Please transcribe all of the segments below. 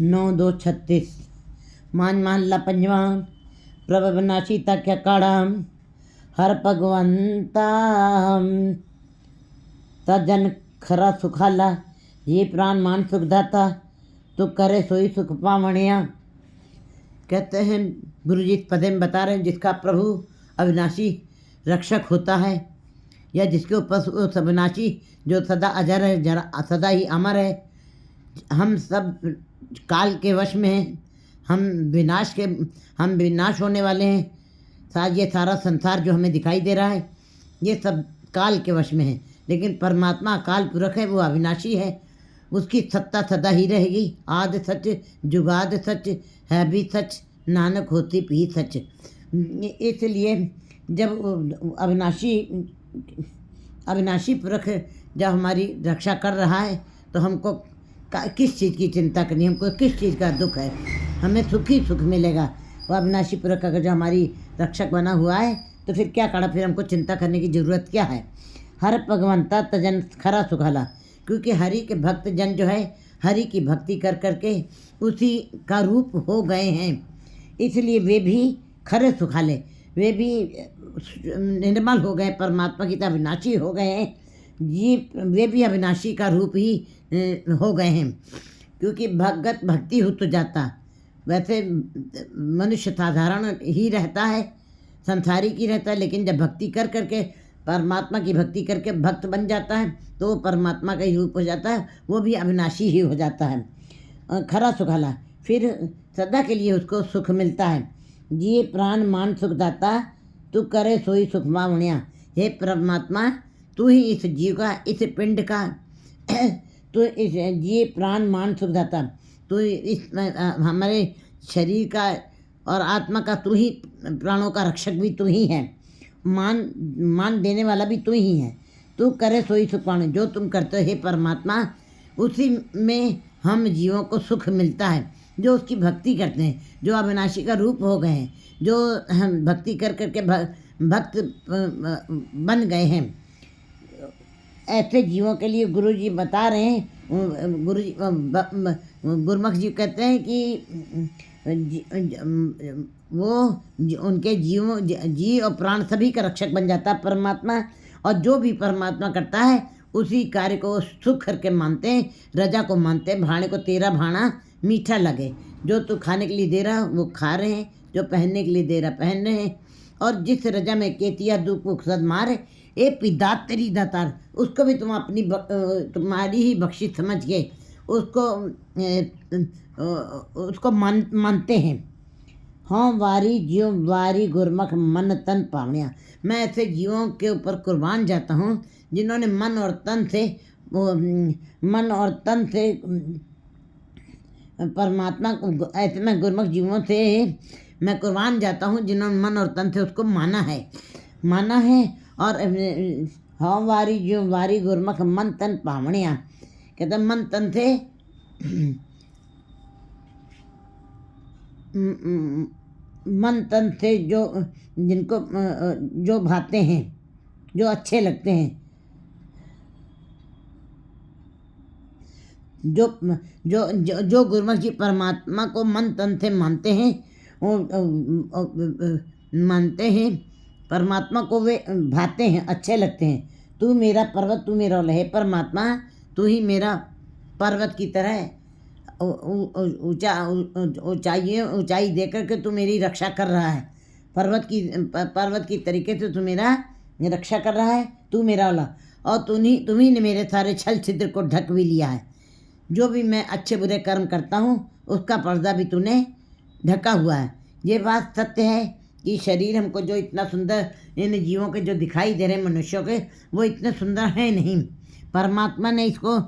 9-2-36 मान मान ला पंजवा प्रभ विनाशी तक काड़ा हर भगवंता तजन खरा सुखाला ये प्राण मान सुख दाता तो करे सोई सुख पावणिया। कहते हैं गुरु जी पदे में बता रहे हैं जिसका प्रभु अविनाशी रक्षक होता है या जिसके ऊपर उस अविनाशी जो सदा अजर है जरा सदा ही अमर है। हम सब काल के वश में हैं, हम विनाश होने वाले हैं। ये सारा संसार जो हमें दिखाई दे रहा है ये सब काल के वश में है, लेकिन परमात्मा काल पुरख है, वो अविनाशी है, उसकी सत्ता सदा ही रहेगी। आद सच जुगाद सच है भी सच नानक होती भी सच। इसलिए जब अविनाशी पुरख जब हमारी रक्षा कर रहा है तो हमको किस चीज़ की चिंता करनी, हमको किस चीज़ का दुख है, हमें सुख ही सुख मिलेगा। वो अविनाशी पुरख अगर जो हमारी रक्षक बना हुआ है तो फिर क्या कड़ा, फिर हमको चिंता करने की ज़रूरत क्या है। हर भगवंता तजन खरा सुखाला, क्योंकि हरि के भक्त जन जो है हरि की भक्ति कर करके उसी का रूप हो गए हैं, इसलिए वे भी खरे सुखाले, वे भी निर्मल हो गए, परमात्मा की तरह अविनाशी हो गए हैं। वे भी अविनाशी का रूप ही हो गए हैं, क्योंकि भगत भक्ति हो तो जाता। वैसे मनुष्य साधारण ही रहता है, संसारिक ही रहता है, लेकिन जब भक्ति कर करके परमात्मा की भक्ति करके भक्त बन जाता है तो वो परमात्मा का ही रूप हो जाता है, वो भी अविनाशी ही हो जाता है। खरा सुखाला, फिर सदा के लिए उसको सुख मिलता है। ये प्राण मान सुख दाता तू करे सोई सुख मावणिया। हे परमात्मा, तू ही इस जीव का, इस पिंड का, तो इस ये प्राण मान सुख दाता, तो इस हमारे शरीर का और आत्मा का तू ही, प्राणों का रक्षक भी तू ही है, मान देने वाला भी तू ही है। तू करे सोई सुख पावणे, जो तुम करते हो हे परमात्मा उसी में हम जीवों को सुख मिलता है। जो उसकी भक्ति करते हैं, जो अविनाशी का रूप हो गए हैं, जो हम भक्ति कर करके भक्त बन गए हैं, ऐसे जीवों के लिए गुरु जी बता रहे हैं। गुरुमुख जी कहते हैं कि वो उनके जी और प्राण सभी का रक्षक बन जाता है परमात्मा, और जो भी परमात्मा करता है उसी कार्य को सुख करके मानते हैं, रजा को मानते हैं। भाणे को तेरा भाणा मीठा लगे, जो तू खाने के लिए दे रहा वो खा रहे हैं, जो पहनने के लिए दे रहा पहन रहे हैं। और जिस रजा में केतिया दुख मुक्सद मारे ए पिदात तेरी दातार, उसको भी तुम अपनी तुम्हारी ही बख्शिश समझ के उसको मानते हैं। हाँ वारी जीव वारी गुरमुख मन तन पावणिया। मैं ऐसे जीवों के ऊपर कुर्बान जाता हूँ जिन्होंने मन और तन से परमात्मा को, ऐसे मैं गुरमुख जीवों से मैं कुर्बान जाता हूँ जिन्होंने मन और तन से उसको माना है। और हाँ वारी जीव वारी गुरमुख मन तन पावणिया, कहते मन तन से मन तन से जो जिनको जो भाते हैं, जो अच्छे लगते हैं, जो गुरमुख जी परमात्मा को मन तन से मानते हैं, परमात्मा को वे भाते हैं, अच्छे लगते हैं। तू मेरा पर्वत तू मेरा लहे, परमात्मा तू ही मेरा पर्वत की तरह ऊंचाई दे करके तू मेरी रक्षा कर रहा है। पर्वत की तरीके से तू मेरा रक्षा कर रहा है, तू मेरा वाला। और तुम ही ने मेरे सारे छल छिद्र को ढक भी लिया है। जो भी मैं अच्छे बुरे कर्म करता हूँ उसका पर्दा भी तूने ढका हुआ है। ये बात सत्य है कि शरीर हमको जो इतना सुंदर इन जीवों के जो दिखाई दे रहे हैं मनुष्यों के, वो इतने सुंदर हैं नहीं। परमात्मा ने इसको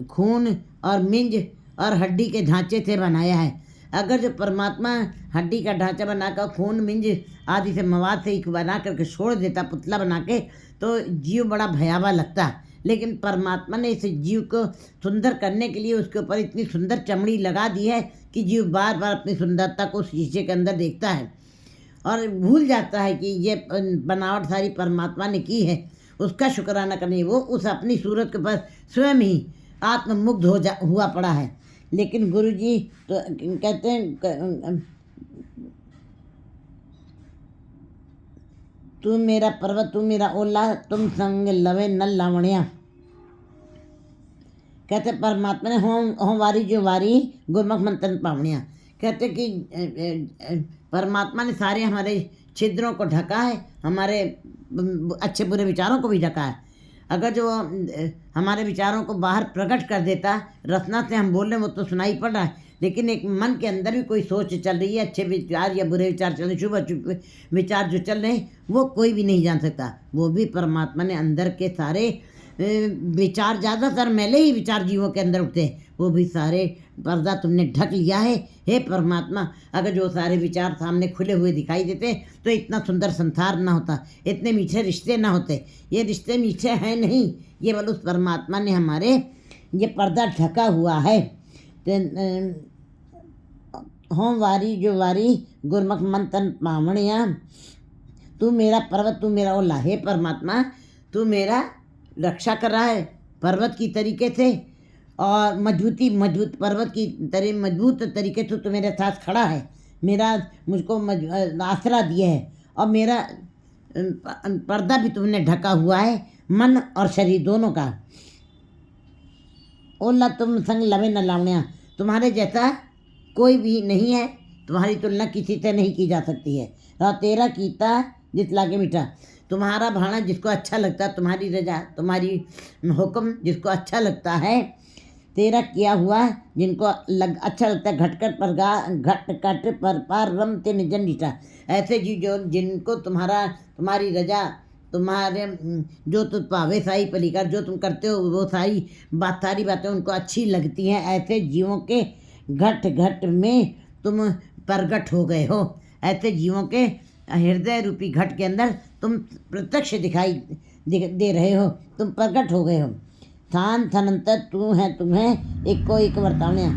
खून और मिंज और हड्डी के ढांचे से बनाया है। अगर जो परमात्मा हड्डी का ढांचा बनाकर खून मिंज आदि से मवाद से बना करके छोड़ देता पुतला बना के, तो जीव बड़ा भयावह लगता। लेकिन परमात्मा ने इस जीव को सुंदर करने के लिए उसके ऊपर इतनी सुंदर चमड़ी लगा दी है कि जीव बार बार अपनी सुंदरता को शीशे के अंदर देखता है और भूल जाता है कि ये बनावट सारी परमात्मा ने की है, उसका शुक्राना करने। वो उस अपनी सूरत के ऊपर स्वयं ही आत्ममुग्ध हुआ पड़ा है लेकिन गुरु जी तो कहते हैं तू मेरा पर्वत तू मेरा ओला तुम संग लवे न लावणिया। कहते परमात्मा ने हों वारी जो वारी गुरमुख मंत्र पावणिया। कहते कि परमात्मा ने सारे हमारे छिद्रों को ढका है, हमारे अच्छे बुरे विचारों को भी ढका है। अगर जो हमारे विचारों को बाहर प्रकट कर देता, रचना से हम बोल रहे वो तो सुनाई पड़ रहा है, लेकिन एक मन के अंदर भी कोई सोच चल रही है, अच्छे विचार या बुरे विचार चल रहे, शुभ अशुभ विचार जो चल रहे हैं, वो कोई भी नहीं जान सकता। वो भी परमात्मा ने अंदर के सारे विचार, ज़्यादातर मैले ही विचार जीवों के अंदर उठते हैं, वो भी सारे पर्दा तुमने ढक लिया है। हे परमात्मा, अगर जो सारे विचार सामने खुले हुए दिखाई देते तो इतना सुंदर संसार ना होता, इतने मीठे रिश्ते ना होते। ये रिश्ते मीठे हैं नहीं, ये बल उस परमात्मा ने हमारे ये पर्दा ढका हुआ है। हों वारी जो वारी गुरमुख मंथन पावणिया। तू मेरा पर्वत तू मेरा ओला। हे परमात्मा, तू मेरा रक्षा कर रहा है पर्वत की तरीके से, और मजबूत पर्वत की तरह मजबूत तरीके से तो मेरे साथ खड़ा है, मेरा मुझको आसरा दिया है, और मेरा पर्दा भी तुमने ढका हुआ है, मन और शरीर दोनों का। ओला तुम संग लवे न लावण्या। तुम्हारे जैसा कोई भी नहीं है, तुम्हारी तुलना किसी से नहीं की जा सकती है। और तेरा कीता जित लागे मीठा। तुम्हारा भाना जिसको अच्छा लगता है, तुम्हारी रजा तुम्हारी हुक्म जिसको अच्छा लगता है, तेरा किया हुआ जिनको अच्छा लगता है, घट कट पर पार रमते निजन नीटा। ऐसे जी जो जिनको तुम्हारी रजा तुम्हारे जो तुम पावे साई पलीकर, जो तुम करते हो वो सारी बातें उनको अच्छी लगती हैं, ऐसे जीवों के घट घट में तुम प्रगट हो गए हो। ऐसे जीवों के हृदय रूपी घट के अंदर तुम प्रत्यक्ष दिखाई दे रहे हो, तुम प्रकट हो गए हो। थान थनंतर तू है तुम्हें एक को एक वर्तावण्या।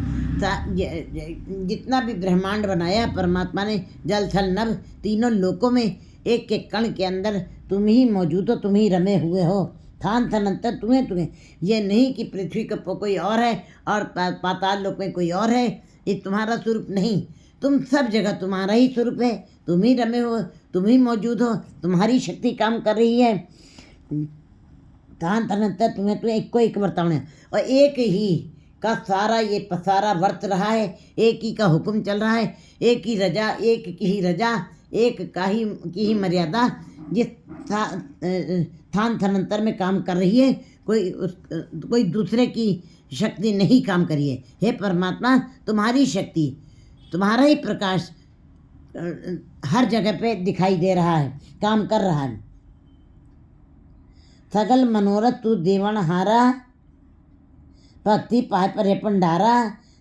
जितना भी ब्रह्मांड बनाया परमात्मा ने, जल थल नभ तीनों लोकों में एक एक कण के अंदर तुम ही मौजूद हो, तुम ही रमे हुए हो। थान थनंतर तुम्हें ये नहीं कि पृथ्वी के ऊपर कोई और है और पाताल लोक में कोई और है, ये तुम्हारा स्वरूप नहीं। तुम सब जगह तुम्हारा ही स्वरूप है, तुम ही रमे हो, तुम ही मौजूद हो, तुम्हारी शक्ति काम कर रही है। थान थनंतर तुम्हें तो एक को एक वर्तावण्या। और एक ही का सारा ये पसारा वर्त रहा है, एक ही का हुक्म चल रहा है, एक ही रजा, एक की ही रजा, एक की ही मर्यादा जिस थान थनंतर में काम कर रही है, कोई दूसरे की शक्ति नहीं काम करी है। हे परमात्मा, तुम्हारी शक्ति, तुम्हारा ही प्रकाश हर जगह पे दिखाई दे रहा है, काम कर रहा है। सगल मनोरथ तू देवण हारा, भक्ति पाए परे भंडारा,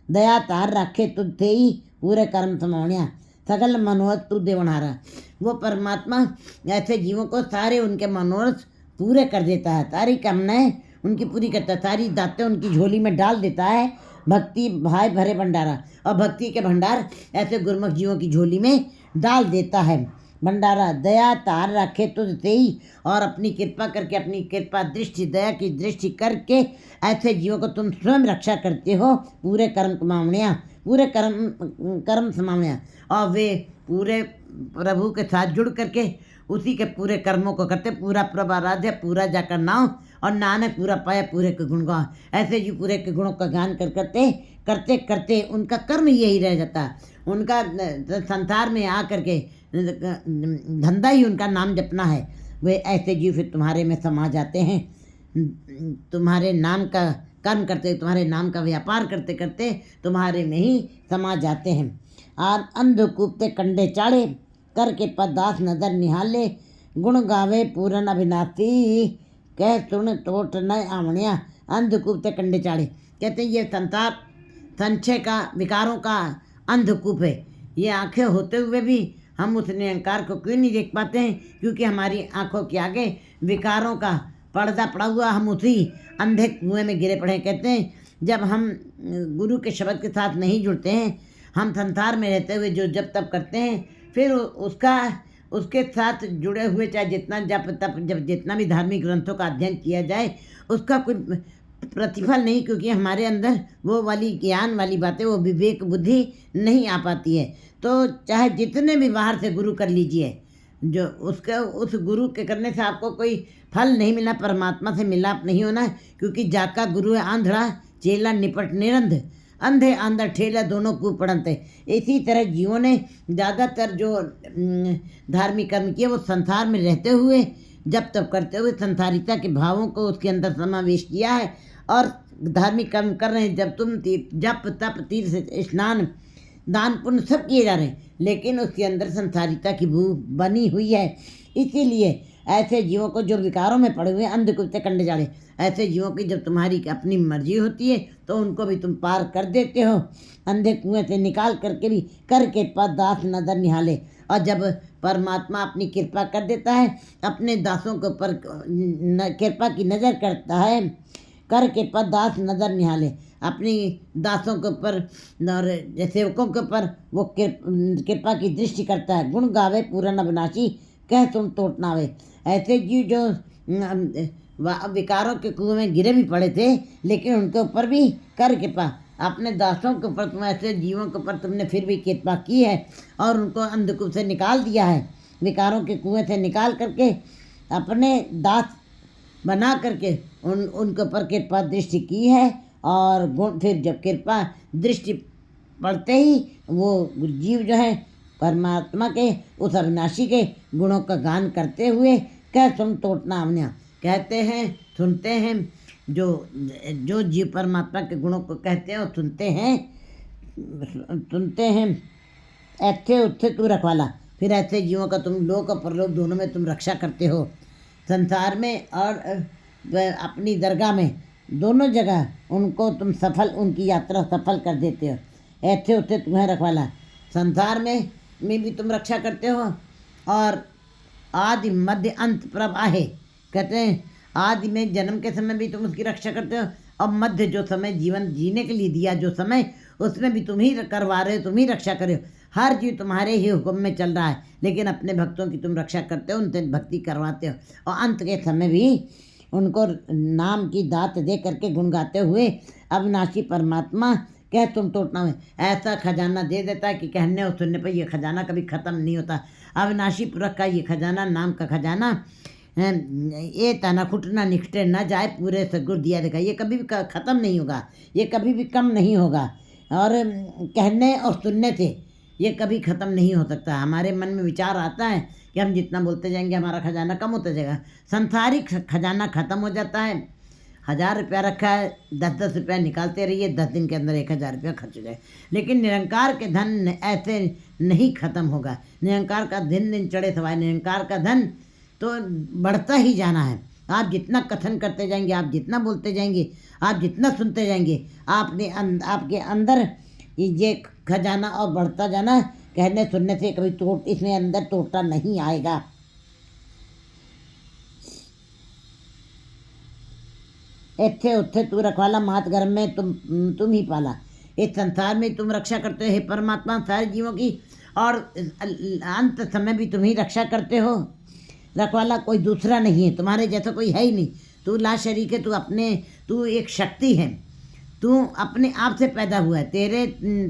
दया तार रखे तुझ थे ही पूरे कर्म समावण्या। सगल मनोरथ तू देवण हारा। वो परमात्मा ऐसे जीवों को सारे उनके मनोरथ पूरे कर देता है, सारी कामनाएं उनकी पूरी करता है, सारी दातें उनकी झोली में डाल देता है। भक्ति भाई भरे भंडारा, और भक्ति के भंडार ऐसे गुरमुख जीवों की झोली में डाल देता है भंडारा। दया तार रखे तुझ से ही, और अपनी कृपा करके, अपनी कृपा दृष्टि, दया की दृष्टि करके ऐसे जीवों को तुम स्वयं रक्षा करते हो, पूरे कर्म कमावण्या, पूरे कर्म समावण्या। और वे पूरे प्रभु के साथ जुड़ करके उसी के पूरे कर्मों को करते, पूरा प्रभ आराध्य, पूरा जाकर नाव, और नानक पूरा पाया पूरे के गुण गाओ। ऐसे जी पूरे के गुणों का गान करते करते उनका कर्म यही रह जाता है। उनका संसार में आ करके धंधा ही उनका नाम जपना है। वे ऐसे जीव फिर तुम्हारे में समा जाते हैं, तुम्हारे नाम का कर्म करते, तुम्हारे नाम का व्यापार करते करते तुम्हारे में ही समा जाते हैं। अंधकूपते कंडे चाड़े, करके पदास नजर निहाले, गुण गावे पूरन अविनाशी, कह सुन टोट न आवण्या। अंधकूपते कंडे चाड़े, कहते हैं ये संसार संशय का, विकारों का अंधकूप है। ये आंखें होते हुए भी हम उस निरंकार को क्यों नहीं देख पाते हैं? क्योंकि हमारी आंखों के आगे विकारों का पर्दा पड़ा हुआ, हम उसी अंधे कुएं में गिरे पड़े। कहते हैं जब हम गुरु के शब्द के साथ नहीं जुड़ते हैं, हम संसार में रहते हुए जो जब तप करते हैं, फिर उसके साथ जुड़े हुए चाहे जितना जप तप, जब जितना भी धार्मिक ग्रंथों का अध्ययन किया जाए, उसका कोई प्रतिफल नहीं, क्योंकि हमारे अंदर वो वाली ज्ञान वाली बातें, वो विवेक बुद्धि नहीं आ पाती है। तो चाहे जितने भी बाहर से गुरु कर लीजिए, जो उसका उस गुरु के करने से आपको कोई फल नहीं मिला, परमात्मा से मिलाप नहीं होना है, क्योंकि जाका गुरु है आंधड़ा, चेला निपट निरंध, अंधे आंधर ठेला दोनों कुपड़ंत है। इसी तरह जीवों ने ज़्यादातर जो धार्मिक कर्म किए वो संसार में रहते हुए जब तब करते हुए संसारिता के भावों को उसके अंदर समावेश किया है। और धार्मिक कर्म कर रहे हैं, जब तुम जप तप तीर्थ स्नान दान पुण्य सब किए जा रहे हैं, लेकिन उसके अंदर संसारिता की भू बनी हुई है। इसीलिए ऐसे जीवों को जो विकारों में पड़े हुए अंधकुत्ते कंडे जाड़े, ऐसे जीवों की जब तुम्हारी अपनी मर्जी होती है तो उनको भी तुम पार कर देते हो, अंधे कुएं से निकाल करके भी करके पद दास नजर निहाले। और जब परमात्मा अपनी कृपा कर देता है, अपने दासों के ऊपर कृपा की नज़र करता है, करके पद दास नजर निहाले, अपनी दासों के ऊपर और सेवकों के ऊपर वो कृपा की दृष्टि करता है। गुण गावे पूरन अविनाशी, कह तुम टोट नावे। ऐसे जीव जो विकारों के कुएं में गिरे भी पड़े थे, लेकिन उनके ऊपर भी कर कृपा, अपने दासों के ऊपर, तुम ऐसे जीवों के ऊपर तुमने फिर भी कृपा की है और उनको अंधकूप से निकाल दिया है, विकारों के कुएं से निकाल करके अपने दास बना करके उनके ऊपर कृपा दृष्टि की है। और गुण, फिर जब कृपा दृष्टि पड़ते ही वो जीव जो है परमात्मा के उस अविनाशी के गुणों का गान करते हुए कह तुम टोटना अवन्या, कहते हैं सुनते हैं। जो जीव परमात्मा के गुणों को कहते हैं और सुनते हैं ऐसे उत्थे तू रखवाला। फिर ऐसे जीवों का तुम लोक और परलोक दोनों में तुम रक्षा करते हो, संसार में और अपनी दरगाह में, दोनों जगह उनको तुम सफल, उनकी यात्रा सफल कर देते हो। ऐसे उत्थे तुम्हें रखवाला, संसार में भी तुम रक्षा करते हो और आदि मध्य अंत प्रभ आहे, कहते हैं आदि में जन्म के समय भी तुम उसकी रक्षा करते हो और मध्य जो समय जीवन जीने के लिए दिया जो समय, उसमें भी तुम ही करवा रहे हो, तुम ही रक्षा कर रहे हो। हर जीव तुम्हारे ही हुक्म में चल रहा है, लेकिन अपने भक्तों की तुम रक्षा करते हो, उनसे भक्ति करवाते हो और अंत के समय भी उनको नाम की दात दे करके गुण गाते हुए अविनाशी परमात्मा कह तुम टोटना में ऐसा खजाना दे देता है कि कहने और सुनने पर यह खजाना कभी ख़त्म नहीं होता। अविनाशी पुरख का ये खजाना, नाम का खजाना, ये तना खुटना निकटे न जाए, पूरे सदगुरु दिया देखा, ये कभी भी ख़त्म नहीं होगा, ये कभी भी कम नहीं होगा। और कहने और सुनने से ये कभी ख़त्म नहीं हो सकता। हमारे मन में विचार आता है कि हम जितना बोलते जाएंगे हमारा खजाना कम होता जाएगा, संसारिक खजाना ख़त्म हो जाता है। 1000 रुपया रखा है, 10-10 रुपया निकालते रहिए, 10 दिन के अंदर 1000 रुपया खर्च हो जाए। लेकिन निरंकार के धन ऐसे नहीं ख़त्म होगा, निरंकार का दिन दिन चढ़े सवाए, निरंकार का धन तो बढ़ता ही जाना है। आप जितना कथन करते जाएंगे, आप जितना बोलते जाएंगे, आप जितना सुनते जाएंगे, आपके अंदर ये खजाना और बढ़ता जाना। कहने सुनने से कभी इसमें अंदर टोटा नहीं आएगा। इत्थे उत्थे तू रखवाला, मात गर्भ में तुम ही पाला। इस संसार में तुम रक्षा करते हो हे परमात्मा सारे जीवों की, और अंत समय भी तुम ही रक्षा करते हो। रखवाला कोई दूसरा नहीं है, तुम्हारे जैसा कोई है ही नहीं। तू ला शरीक है, तू एक शक्ति है, तू अपने आप से पैदा हुआ है,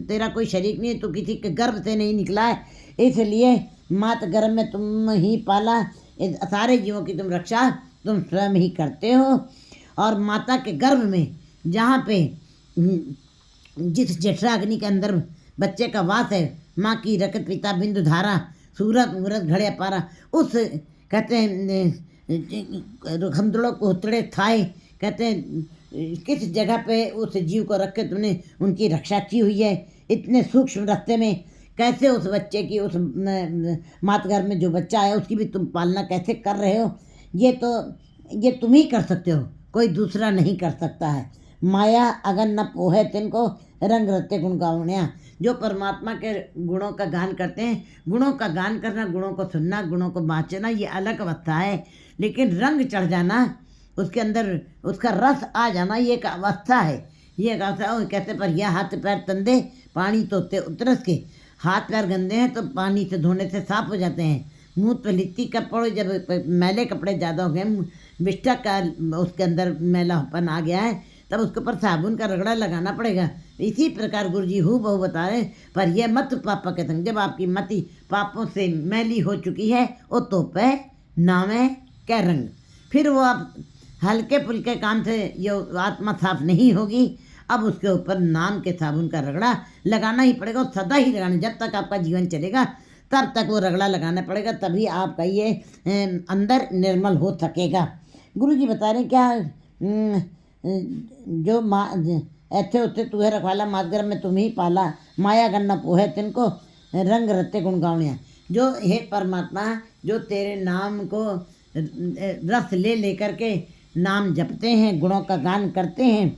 तेरा कोई शरीक नहीं है, तू किसी के गर्भ से नहीं निकला है। इसलिए मात गर्भ में तुम ही पाला, सारे जीवों की तुम रक्षा तुम स्वयं ही करते हो। और माता के गर्भ में जहाँ पे जिस जठराग्नि के अंदर बच्चे का वास है, माँ की रकत पिता बिंदु धारा, सूरत मूरत घड़े पारा, उस कहते हैं खमदड़ों को उतड़े थाए, कहते हैं किस जगह पे उस जीव को रख के तुमने उनकी रक्षा की हुई है। इतने सूक्ष्म रास्ते में कैसे उस बच्चे की, उस मात गर्भ में जो बच्चा है उसकी भी तुम पालना कैसे कर रहे हो, ये तुम ही कर सकते हो, कोई दूसरा नहीं कर सकता है। माया अगर न पोहे तिनको रंग रत्ते गुण गावण्या। जो परमात्मा के गुणों का गान करते हैं, गुणों का गान करना, गुणों को सुनना, गुणों को बाँचना, ये अलग अवस्था है। लेकिन रंग चढ़ जाना, उसके अंदर उसका रस आ जाना, ये एक अवस्था है। ये एक अवस्था कहते पर यह हाथ पैर तंदे पानी तो उतरस के, हाथ पैर गंदे हैं तो पानी से धोने से साफ हो जाते हैं। मुँह पर लिट्टी कपड़े, जब मैले कपड़े ज़्यादा हो गए, बिस्टा का उसके अंदर मैलापन आ गया है, तब उसके ऊपर साबुन का रगड़ा लगाना पड़ेगा। इसी प्रकार गुरु जी हूँ बहु बता रहे, पर यह मत पापा के संग, जब आपकी मति पापों से मैली हो चुकी है वो तो पे नामे कै रंग, फिर वो आप हल्के फुल्के काम से ये आत्मा साफ नहीं होगी। अब उसके ऊपर नाम के साबुन का रगड़ा लगाना ही पड़ेगा, और सदा ही लगाना, जब तक आपका जीवन चलेगा तब तक वो रगड़ा लगाना पड़ेगा, तभी आपका ये अंदर निर्मल हो सकेगा। गुरु जी बता रहे क्या, जो माँ ऐथे उथे तुहे रखवाला मातगर में तुम्ही पाला, माया गन्ना पोहे तिनको रंग रत्ते गुण गावणिया। जो हे परमात्मा, जो तेरे नाम को रस ले लेकर के नाम जपते हैं, गुणों का गान करते हैं,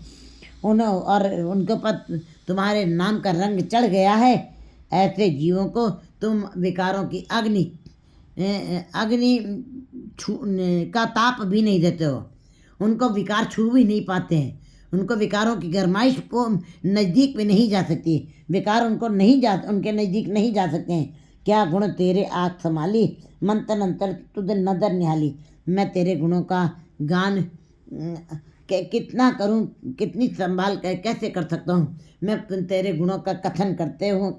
और उनके ऊपर तुम्हारे नाम का रंग चढ़ गया है, ऐसे जीवों को तुम विकारों की अग्नि का ताप भी नहीं देते हो, उनको विकार छू भी नहीं पाते हैं, उनको विकारों की गरमाइश को नज़दीक भी नहीं जा सकती, विकार उनके नज़दीक नहीं जा सकते हैं। क्या गुण तेरे आँख संभाली, मन तन अंतर तुझ नदर निहाली। मैं तेरे गुणों का गान कितना करूं, कितनी संभाल कैसे कर सकता हूँ। मैं तेरे गुणों का कथन करते हूँ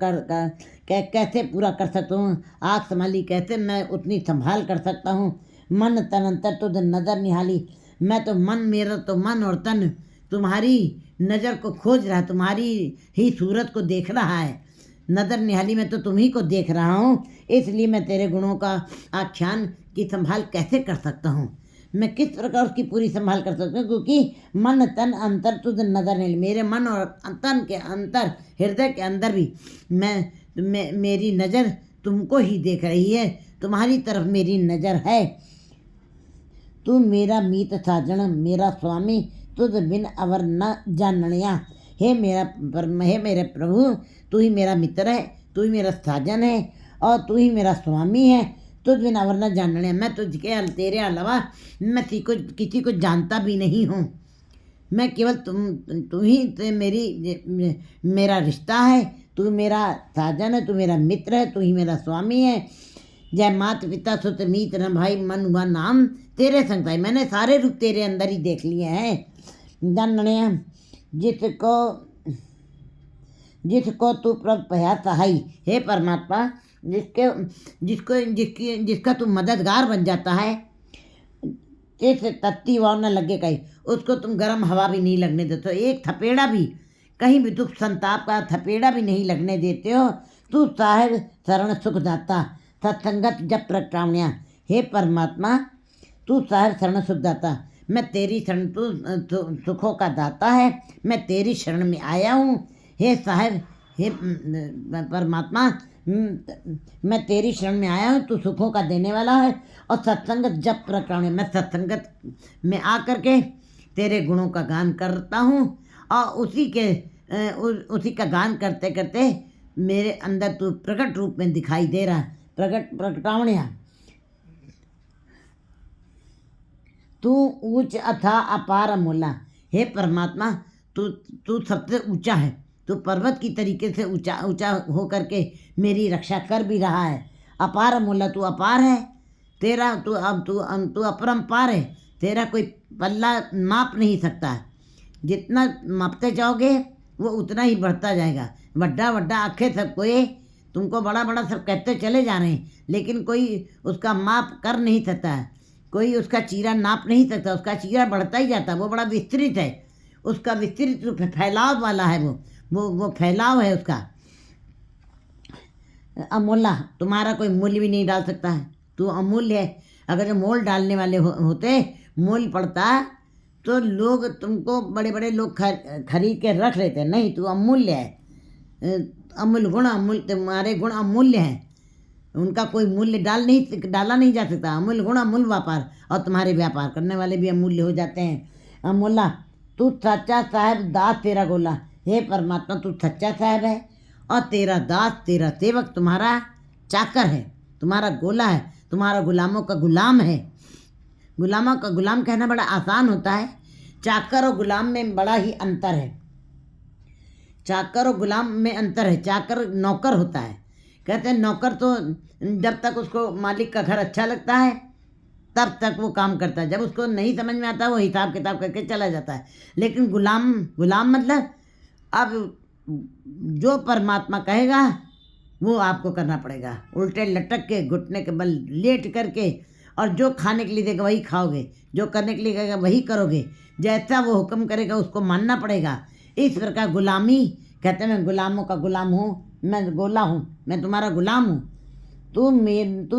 कैसे पूरा कर सकता हूँ। आँख संभाली कैसे मैं उतनी संभाल कर सकता हूँ। मन तन अंतर तुझ नज़र निहाली, मैं तो मन, मेरा तो मन और तन तुम्हारी नज़र को खोज रहा है, तुम्हारी ही सूरत को देख रहा है। नज़र निहाली मैं तो तुम्ही को देख रहा हूँ, इसलिए मैं तेरे गुणों का आख्यान की संभाल कैसे कर सकता हूँ। मैं किस प्रकार उसकी पूरी संभाल कर सकता हूँ, क्योंकि मन तन अंतर तुझ नज़र नहीं, मेरे मन और तन के अंतर, हृदय के अंदर भी मेरी नज़र तुमको ही देख रही है, तुम्हारी तरफ मेरी नज़र है। तू मेरा मीत साजन मेरा स्वामी, तुझ बिन अवर न जाननिया। हे मेरे प्रभु, तू ही मेरा मित्र है, तू ही मेरा साजन है, और तू ही मेरा स्वामी है। तुझ बिन अवर न जानने, मैं तुझके तेरे अलावा मैं किसी को जानता भी नहीं हूँ। मैं केवल तू ही मेरा रिश्ता है, तू मेरा साजन है, तू मेरा मित्र है, तू ही मेरा स्वामी है। जय मात पिता सुत मीत न भाई, मन हुआ नाम तेरे संग भाई। मैंने सारे रूप तेरे अंदर ही देख लिए हैं। जानने जिसको तू प्रभ पया सहाई, हे परमात्मा, जिसका तू मददगार बन जाता है, जैसे तत्ती वाव न लगे कहीं, उसको तुम गर्म हवा भी नहीं लगने देते हो, एक थपेड़ा भी, कहीं भी दुख संताप का थपेड़ा भी नहीं लगने देते हो। तू साहिब शरण सुख दाता, सत्संगत जब प्रगटावणिया। हे परमात्मा, तू साहिब शरण सुख दाता, मैं तेरी शरण, तू सुखों का दाता है, मैं तेरी शरण में आया हूँ। हे साहिब, हे परमात्मा, मैं तेरी शरण में आया हूँ, तू सुखों का देने वाला है। और सत्संगत जब प्रकरण, मैं सत्संगत में आकर के तेरे गुणों का गान करता हूँ, और उसी का गान करते करते मेरे अंदर तू प्रकट रूप में दिखाई दे रहा है। प्रकटावणिया, तू ऊंच अथा अपार अमूला। हे परमात्मा, तू सबसे ऊंचा है, तू पर्वत की तरीके से ऊंचा हो करके मेरी रक्षा कर भी रहा है। अपार अमूला, तू अपार है, तेरा तू अपरंपार है, तेरा कोई पल्ला माप नहीं सकता। जितना मापते जाओगे वो उतना ही बढ़ता जाएगा। बड्डा बड्डा आंखें सब कोई तुमको बड़ा बड़ा सब कहते चले जा रहे हैं, लेकिन कोई उसका माप कर नहीं सकता है, कोई उसका चीरा नाप नहीं सकता, उसका चीरा बढ़ता ही जाता है। वो बड़ा विस्तृत है, उसका विस्तृत रूप है, फैलाव वाला है, वो फैलाव है उसका। अमूल्य, तुम्हारा कोई मूल्य भी नहीं डाल सकता है, तू अमूल्य है। अगर जो मोल डालने वाले होते, मूल्य पड़ता, तो लोग तुमको बड़े बड़े लोग खरीद के रख लेते। नहीं, तू अमूल्य है, अमूल्य गुण, अमूल्य तुम्हारे गुण अमूल्य हैं, उनका कोई मूल्य डाला नहीं जा सकता। अमूल्य गुण अमूल्य व्यापार, और तुम्हारे व्यापार करने वाले भी अमूल्य हो जाते हैं। अमूल्य, तू सच्चा साहब दास तेरा गोला। हे परमात्मा, तू सच्चा साहब है, और तेरा दास, तेरा सेवक, तुम्हारा चाकर है, तुम्हारा गोला है, तुम्हारा गुलामों का गुलाम है। गुलामों का गुलाम कहना बड़ा आसान होता है, चाकर और गुलाम में बड़ा ही अंतर है। चाकर और गुलाम में अंतर है। चाकर नौकर होता है, कहते हैं नौकर तो जब तक उसको मालिक का घर अच्छा लगता है तब तक वो काम करता है। जब उसको नहीं समझ में आता वो हिसाब किताब करके चला जाता है। लेकिन गुलाम गुलाम मतलब अब जो परमात्मा कहेगा वो आपको करना पड़ेगा। उल्टे लटक के घुटने के बल लेट करके, और जो खाने के लिए देगा वही खाओगे, जो करने के लिए कहेगा वही करोगे, जैसा वो हुक्म करेगा उसको मानना पड़ेगा। इस प्रकार गुलामी कहते हैं, मैं गुलामों का गुलाम हूँ, मैं गोला हूँ, मैं तुम्हारा गुलाम हूँ। तू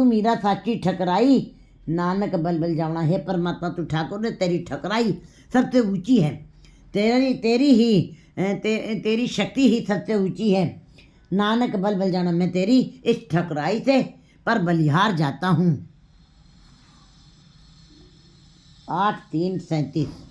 मीरा साची ठकराई, नानक बल बल जावना। हे परमात्मा तू ठाकुर ने तेरी ठकराई सबसे ऊंची है, तेरी शक्ति ही सबसे ऊंची है। नानक बल बल जाना, मैं तेरी इस ठकराई से पर बलिहार जाता हूँ। 8-3-37